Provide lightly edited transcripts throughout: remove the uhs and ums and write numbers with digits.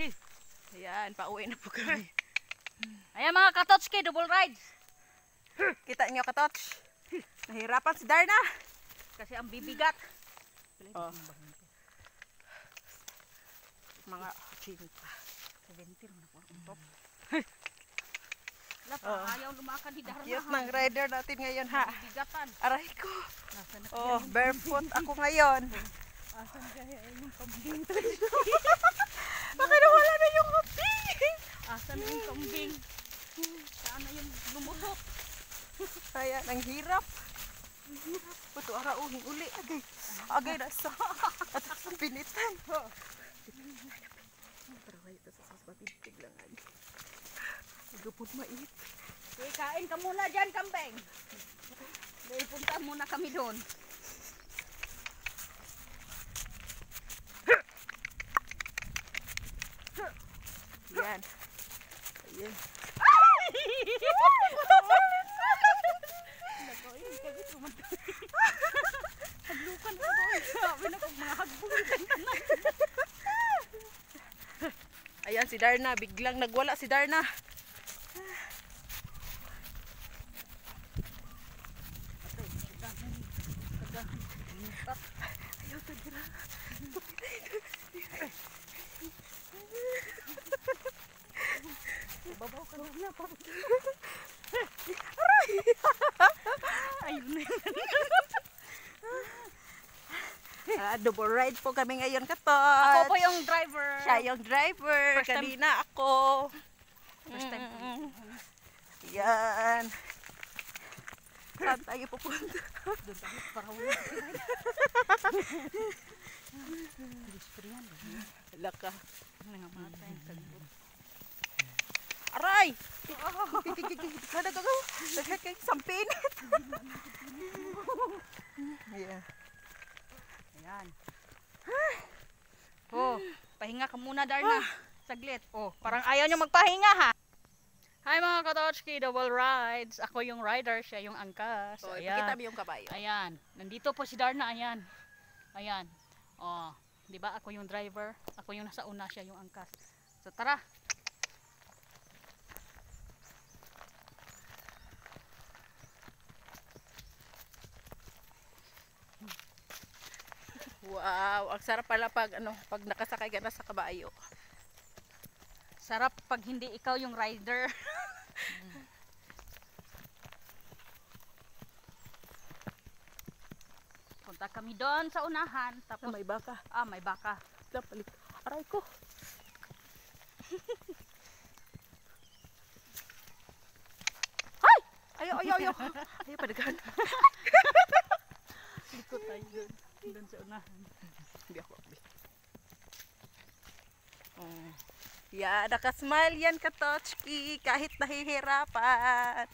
Ayan, pauwi na po kami. Ayan mga katotski, double rides. Kita nyo katots. Nahirapan si Darna. Kasi ang bibigat. Oh. Mga 80. 70 na po ang top. Ayaw lumakad ni Darna. Cute ng rider natin ngayon ha. Bibigatan. Aray ko. Nasaan na Oh, barefoot ako ngayon. Asan kaya yung kambing? Baka nawala na yung kambing. Asan na yung kambing? Saan na yung lumutok? Kaya nang hirap. Puto arauhin uli. Agay na sa atas ng pinitan. Taraway ito sa sasapatintig lang. Gupod mait. Okay, kain ka muna dyan, kambing. Dahil punta muna kami doon. Yan. Ayan. Haglukan ka doon. Sabi na kung mga hagbulitan na lang. Ayan si Darna. Biglang nagwala si Darna. Ayaw tagira. Babaw ka lang na. Aray! Ayun na yun. Double ride po kami ngayon katot. Ako po yung driver. Siya yung driver. First time. Kanina ako. First time. Yan. Saan tayo pupunta? Doon tayo para wala. Dispriyan. Laka. Nangamatay. Sagot. Aray! Kada gagaw. Naghat kay sampinit. Yeah. Ayan. Oh, pahinga ka muna, Darna. Saglit. Oh, parang ayaw nyo magpahinga, ha? Hi mga katotski, double rides. Ako yung rider, siya yung angkas. So, Ayan. ipakita mo yung kabayo. Ayan. Nandito po si Darna, ayan. Ayan. Oh, 'di ba? Ako yung driver. Ako yung nasa una, siya yung angkas. So, tara. Wow, ang sarap pala pag pag nakasakay ka na sa kabayo. Sarap pag hindi ikaw yung rider. Punta kami doon sa unahan. Tapos, May baka. may baka. Dapat aray ko. Hay! Ayaw. Ayaw padagan. Likot tayo doon. Doon sa unahan. Hindi ako. Yeah, nakasmile yan katotski kahit nahihirapan.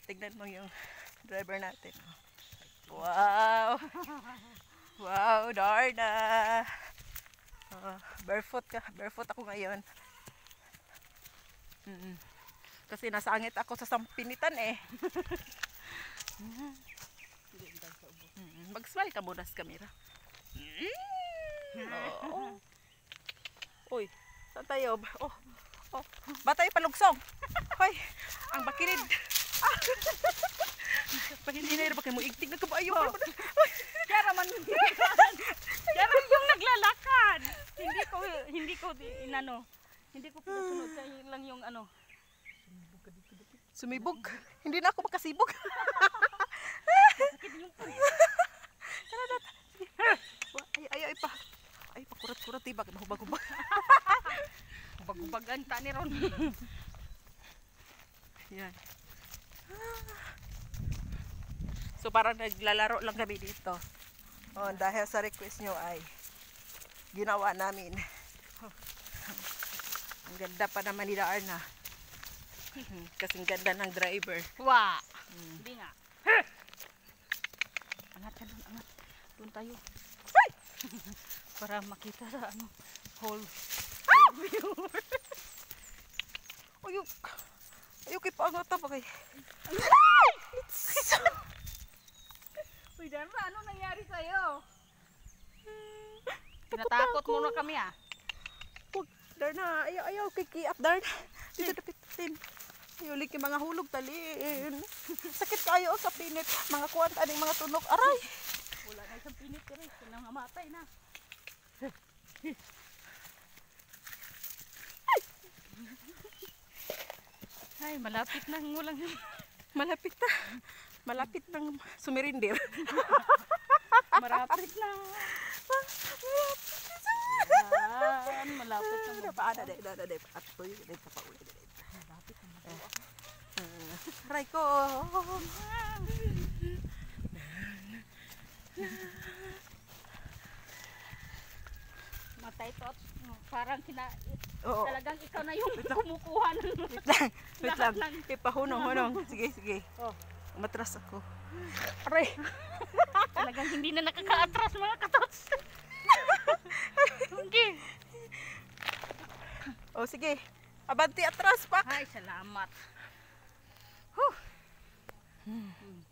Tignan mo yung driver natin. Wow! Wow, Darna! Barefoot ka. Barefoot ako ngayon. Kasi nasangit ako sa sampinitan eh. Mag-smile ka muna sa camera. Oh. Uy, saan tayo? Batay palugsong. Hoy, ang bakilid. Pag hindi na bakit mo igtig na kabayo. Kaya man Kaya yung naglalakad. Hindi ko inano. Hindi ko pinasunod. Kaya lang yung ano. Sumibog. Hindi na ako makasibog. Sakit yung Ay, pakurat-kurat diba? Mahubag-hubag. Hubag-hubagan ta ni Ron. Yan. So parang naglalaro lang kami dito. Dahil sa request nyo ay ginawa namin. Ang ganda pa naman ni Darna. Kasing ganda ng driver. Wow. Hindi nga. Angat ka doon, angat. Doon tayo. Para makita sa whole view. Ayok ipangat pa kay. Uy, Darna, ano nangyari sa'yo? Tinatakot mo na kami, ah. Darna, ayaw, kikiap, Darna. Dito dapitin. Ayaw, liki mga hulog, talin. Sakit kayo sa pinit. Mga kuwanta ng mga tunok. Aray! Wala na isang pinit ka rin. Kailangan mamatay na. Ay, malapit na ang ulang. Malapit na. Malapit ng sumirindir. Marapit na. Yan, malapit na. Paano, dahil. Atoy, dahil ka pa ulit. Malapit na. Aray ko. Matay tot. Parang Oo. talagang ikaw na yung kumukuha ng Wait lang. Ipahunong. Sige. Oh. Matras ako. Aray. Talagang hindi na nakaka-atras mga katots. Okay. O sige. Abanti atras pak. Ay, salamat.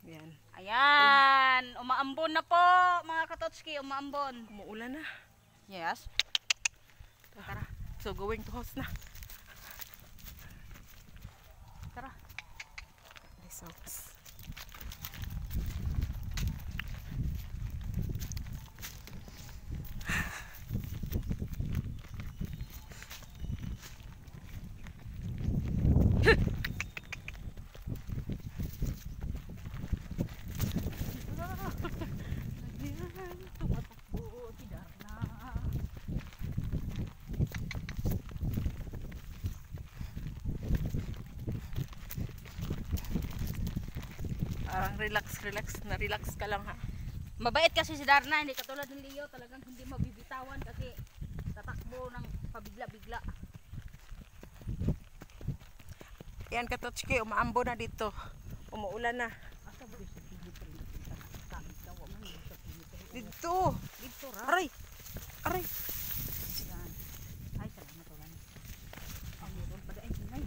Yan. Ayan, umaambon na po mga katotski, umaambon. Umuulan na. Yes. Tara. So going to house na. Tara. This house. Tumatakbo si Darna. Parang relax. Na-relax ka lang ha. Mabait kasi si Darna, hindi katulad ni Leo, talagang hindi mabibitawan kasi tatakbo ng pabigla-bigla. Yan Katotski, umaambo na dito. Umuulan na. Asa ba sa pilit rin kita? Kamit daw mo sa pilit. Dito. Dito ra. Aray. Yan. Ay, salamat wala na. Ang meron pa dahil sinay.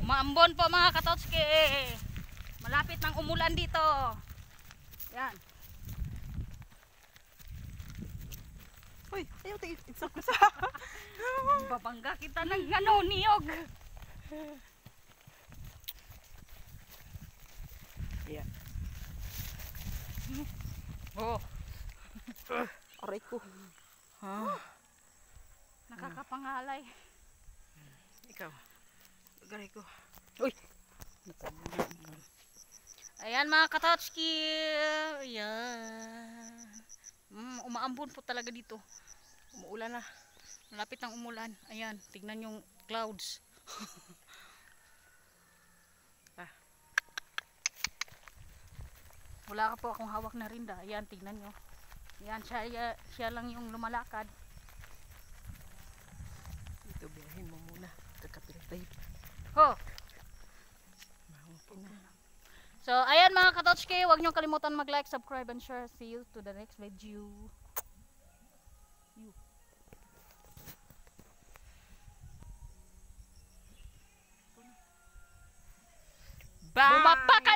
Umaambon po mga katotski. Malapit ng umulan dito. Yan. Uy, ayaw tayo. Itsak ko sa. Babangga kita ng niyog. Yan. Oh. Aray ko. Ha? Nakakapangalay. Ikaw. Aray ko. Uy. Ayan mga katotski. Ayan. Umaambon po talaga dito. Umuulan na. Malapit ng umulan. Ayan, tignan yung clouds. Wala ka po akong hawak na rinda. Ayan, tignan nyo. Ayan, siya lang yung lumalakad. Dito, biyahin mo muna. Kakapilay. Ho! Mahungkin na. So, ayan mga katotski, huwag nyo kalimutan mag-like, subscribe, and share. See you to the next video. Bye! Bumapak